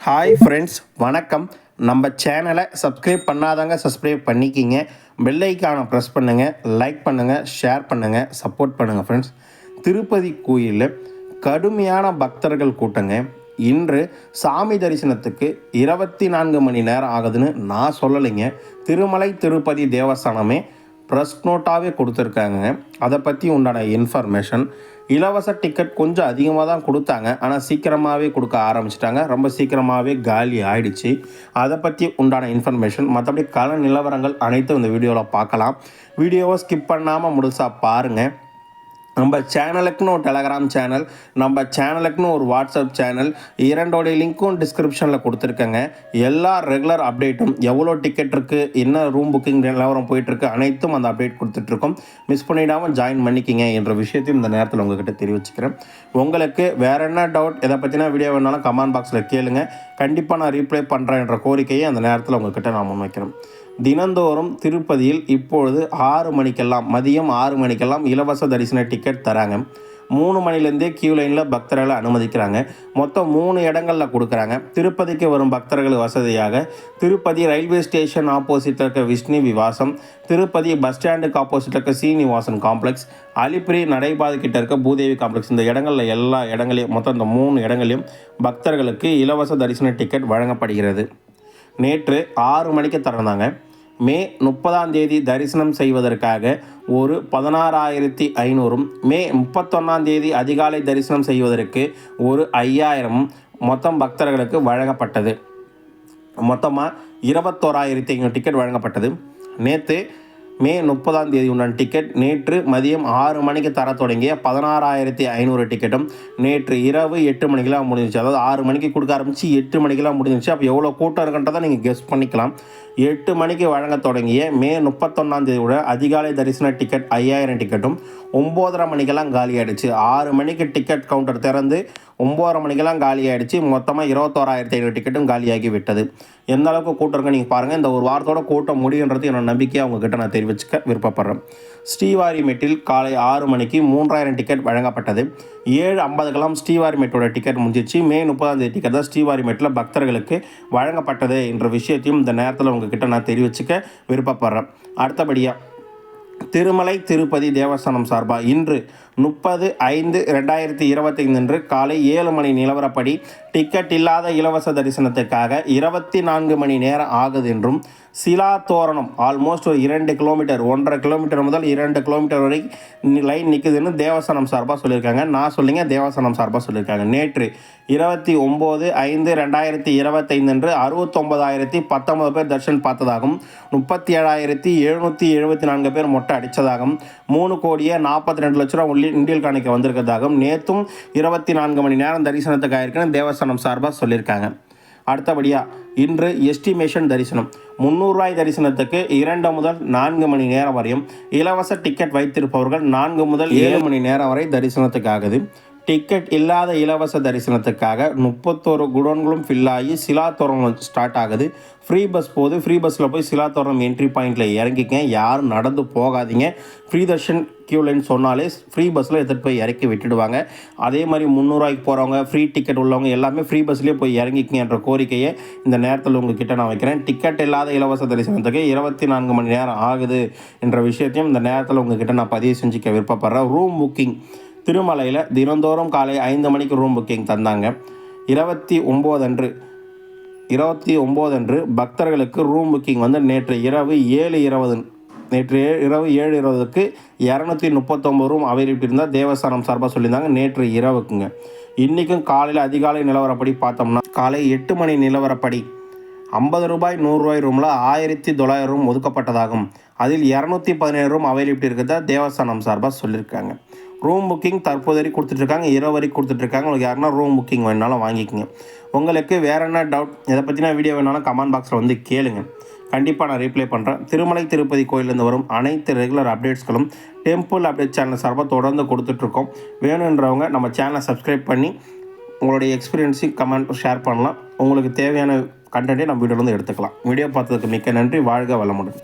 Hi friends, வணக்கம். நம்ம சேனலை சப்ஸ்கிரைப் பண்ணாதவங்க சப்ஸ்கிரைப் பண்ணிக்கிங்க. பெல் ஐக்கானை ப்ரெஸ் பண்ணுங்கள், லைக் பண்ணுங்கள், ஷேர் பண்ணுங்கள், சப்போர்ட் பண்ணுங்கள். ஃப்ரெண்ட்ஸ், திருப்பதி கோயிலில் கடுமையான பக்தர்கள் கூட்டங்க. இன்று சாமி தரிசனத்துக்கு 24 மணி நேரம் ஆகுதுன்னு நான் சொல்லலைங்க. திருமலை திருப்பதி தேவஸ்தானமே ப்ரெஸ் நோட்டாகவே கொடுத்துருக்காங்க. அதை பற்றி உண்டான இன்ஃபர்மேஷன். இலவச டிக்கெட் கொஞ்சம் அதிகமாக தான் கொடுத்தாங்க, ஆனால் சீக்கிரமாகவே கொடுக்க ஆரம்பிச்சிட்டாங்க. ரொம்ப சீக்கிரமாகவே காலி ஆகிடுச்சு. அதை பற்றி உண்டான இன்ஃபர்மேஷன், மற்றபடி கள நிலவரங்கள் அனைத்தும் இந்த வீடியோவில் பார்க்கலாம். வீடியோவை ஸ்கிப் பண்ணாமல் முழுசாக பாருங்கள். நம்ம சேனலுக்குன்னு ஒரு டெலகிராம் சேனல், நம்ம சேனலுக்குன்னு ஒரு வாட்ஸ்அப் சேனல், இரண்டோடைய லிங்க்கும் டிஸ்கிரிப்ஷனில் கொடுத்துருக்கேங்க. எல்லா ரெகுலர் அப்டேட்டும், எவ்வளோ டிக்கெட் இருக்குது, என்ன ரூம் புக்கிங் நிலவரம் போயிட்டுருக்கு, அனைத்தும் அந்த அப்டேட் கொடுத்துட்ருக்கோம். மிஸ் பண்ணிடாமல் ஜாயின் பண்ணிக்கிங்க என்ற விஷயத்தையும் இந்த நேரத்தில் உங்கள்கிட்ட தெரிவிச்சுக்கிறேன். உங்களுக்கு வேறு என்ன டவுட், எதை பற்றினா வீடியோ வேணாலும் கமெண்ட் பாக்ஸில் கேளுங்க. கண்டிப்பாக நான் ரீப்ளை பண்ணுறேன் என்ற கோரிக்கையை அந்த நேரத்தில் உங்கள்கிட்ட நான் முன்வைக்கிறேன். தினந்தோறும் திருப்பதியில் இப்பொழுது 6 மணிக்கெல்லாம், மதியம் 6 மணிக்கெல்லாம் இலவச தரிசன டிக்கெட் தராங்க. 3 மணிலேருந்தே கியூ லைனில் பக்தர்களை அனுமதிக்கிறாங்க. மொத்தம் 3 இடங்களில் கொடுக்குறாங்க. திருப்பதிக்கு வரும் பக்தர்கள் வசதியாக திருப்பதி ரயில்வே ஸ்டேஷன் ஆப்போசிட்டில் இருக்க விஷ்ணு விவாசம், திருப்பதி பஸ் ஸ்டாண்டுக்கு ஆப்போசிட்டில் இருக்க சீனிவாசன் காம்ப்ளெக்ஸ், அலிப்பிரி நடைபாதை கிட்ட இருக்க பூதேவி காம்ப்ளெக்ஸ், இந்த இடங்களில் எல்லா இடங்களையும், மொத்தம் இந்த 3 இடங்களையும் பக்தர்களுக்கு இலவச தரிசன டிக்கெட் வழங்கப்படுகிறது. நேற்று 6 மணிக்கு திறந்தாங்க. மே 30 தரிசனம் செய்வதற்காக ஒரு 16,500, மே 31 அதிகாலை தரிசனம் செய்வதற்கு ஒரு 5,000 மொத்தம் பக்தர்களுக்கு வழங்கப்பட்டது. மொத்தமாக 21,500 டிக்கெட் வழங்கப்பட்டது. நேற்று மே 30 உண்டான டிக்கெட் நேற்று மதியம் 6 மணிக்கு தர தொடங்கிய 16,500 டிக்கெட்டும் நேற்று இரவு 8 மணிக்கெலாம் முடிஞ்சிச்சு. அதாவது 6 மணிக்கு கொடுக்க ஆரம்பித்து 8 மணிக்கெலாம் முடிஞ்சிச்சு. அப்போ எவ்வளோ கூட்டம் இருக்குன்றதை நீங்கள் கெஸ் பண்ணிக்கலாம். 8 மணிக்கு வழங்க தொடங்கிய மே 31 அதிகாலை தரிசன டிக்கெட் 5,000 டிக்கெட்டும் 9:30 மணிக்கெல்லாம் காலி ஆகிடுச்சு. 6 மணிக்கு டிக்கெட் கவுண்டர் திறந்து 9:30 மணிக்கெல்லாம் காலி ஆகிடுச்சு. மொத்தமாக 21,500 டிக்கெட்டும் காலியாகி விட்டது. எந்த அளவுக்கு கூட்டம் இருக்குன்னு நீங்கள் பாருங்கள். இந்த ஒரு வாரத்தோட கூட்டம் முடியுன்றது என்னோட நம்பிக்கையாக உங்ககிட்ட நான் தெரிவிச்சுக்க விருப்பப்படுறேன். ஸ்ரீவாரிமேட்டில் காலை 6 மணிக்கு 3,000 டிக்கெட் வழங்கப்பட்டது. 7:50 ஸ்ரீவாரிமேட்டோட டிக்கெட் முடிஞ்சிச்சு. மே 30 டிக்கெட் தான் ஸ்ரீவாரிமேட்டில் பக்தர்களுக்கு வழங்கப்பட்டது என்ற விஷயத்தையும் இந்த நேரத்தில் உங்ககிட்ட நான் தெரிவிச்சுக்க விருப்பப்படுறேன். அடுத்தபடியாக திருமலை திருப்பதி தேவஸ்தானம் சார்பாக இன்று 30/5/2025 அன்று காலை 7 மணி நிலவரப்படி டிக்கெட் இல்லாத இலவச தரிசனத்துக்காக 24 மணி நேரம் ஆகுது என்றும், சிலா தோரணம் ஆல்மோஸ்ட் ஒரு 2 கிலோமீட்டர், 1.5 கிலோமீட்டர் முதல் 2 கிலோமீட்டர் வரை லைன் நிற்குதுன்னு தேவஸ்தானம் சார்பாக சொல்லியிருக்காங்க. நான் சொல்லிங்க, தேவஸ்தானம் சார்பாக சொல்லியிருக்காங்க. நேற்று 29/5/2025 அன்று 69,019 பேர் தர்ஷன் பார்த்ததாகவும், 37,774 பேர் மொட்டை அடித்ததாகவும், 3,42,00,000 இண்டியல் காணிக்க வந்திருக்கிறதாகவும், நேற்றும் 24 மணி நேரம் தரிசனத்துக்கு ஆயிருக்குன்னு தேவஸ்தானம் சார்பாக சொல்லியிருக்காங்க. அடுத்தபடியாக இன்று எஸ்டிமேஷன் தரிசனம் 300 தரிசனத்துக்கு 2 முதல் 4 மணி நேரம் வரையும், இலவச டிக்கெட் வைத்திருப்பவர்கள் 4 முதல் 7 மணி நேரம் வரை தரிசனத்துக்கு ஆகுது. டிக்கெட் இல்லாத இலவச தரிசனத்துக்காக 31 குடோன்களும் ஃபில் ஆகி சிலாத்தோரணம் ஸ்டார்ட் ஆகுது. ஃப்ரீ பஸ் போகுது. ஃப்ரீ பஸ்ஸில் போய் சிலாத்தோரணம் என்ட்ரி பாயிண்டில் இறங்கிக்க. யாரும் நடந்து போகாதீங்க. ஃப்ரீ தர்ஷன் கியூ லைன் சொன்னாலே ஃப்ரீ பஸ்ஸில் எடுத்துகிட்டு போய் இறக்கி விட்டுடுவாங்க. அதே மாதிரி 300 போகிறவங்க, ஃப்ரீ டிக்கெட் உள்ளவங்க எல்லாமே ஃப்ரீ பஸ்லேயே போய் இறங்கிக்கிங்க என்ற கோரிக்கையை இந்த நேரத்தில் உங்ககிட்ட நான் வைக்கிறேன். டிக்கெட் இல்லாத இலவச தரிசனத்துக்கு 24 மணி நேரம் ஆகுது என்ற விஷயத்தையும் இந்த நேரத்தில் உங்ககிட்ட நான் பதிவு செஞ்சுக்க விருப்பப்படுறேன். ரூம் புக்கிங் திருமலையில் தினந்தோறும் காலை 5 மணிக்கு ரூம் புக்கிங் தந்தாங்க. 29 அன்று பக்தர்களுக்கு ரூம் புக்கிங் வந்து நேற்று இரவு 7:20 239 ரூம் அவைலபிலிட்டி இருந்தால் தேவஸ்தானம் சார்பாக சொல்லியிருந்தாங்க. நேற்று இரவுக்குங்க. இன்றைக்கும் காலையில் அதிகாலை நிலவரப்படி பார்த்தோம்னா காலை 8 மணி நிலவரப்படி ₹50 ₹100 ரூமில் 1,900 ரூம் ஒதுக்கப்பட்டதாகும். அதில் 217 ரூம் அவைலபிலிட்டி இருக்கிறதா தேவஸ்தானம் சார்பாக சொல்லியிருக்காங்க. ரூம் புக்கிங் தற்போது வரைக்கும் கொடுத்துட்ருக்காங்க, இரவு வரைக்கும் கொடுத்துட்ருக்காங்க. உங்களுக்கு யாருன்னா ரூம் புக்கிங் வேணாலும் வாங்கிக்கோங்க. உங்களுக்கு வேறு என்ன டவுட், எதை பற்றினா வீடியோ வேணாலும் கமெண்ட் பாக்ஸில் வந்து கேளுங்க. கண்டிப்பாக நான் ரீப்ளை பண்ணுறேன். திருமலை திருப்பதி கோயிலேருந்து வரும் அனைத்து ரெகுலர் அப்டேட்ஸ்களும் டெம்பிள் அப்டேட் சேனல் சார்பாக தொடர்ந்து கொடுத்துட்ருக்கோம். வேணுன்றவங்க நம்ம சேனலை சப்ஸ்கிரைப் பண்ணி உங்களுடைய எக்ஸ்பீரியன்ஸையும் கமெண்ட் ஷேர் பண்ணலாம். உங்களுக்கு தேவையான கண்டென்ட்டை நம்ம வீடியோலேருந்து எடுத்துக்கலாம். வீடியோ பார்த்ததுக்கு மிக்க நன்றி. வாழ்க வளமுடன்.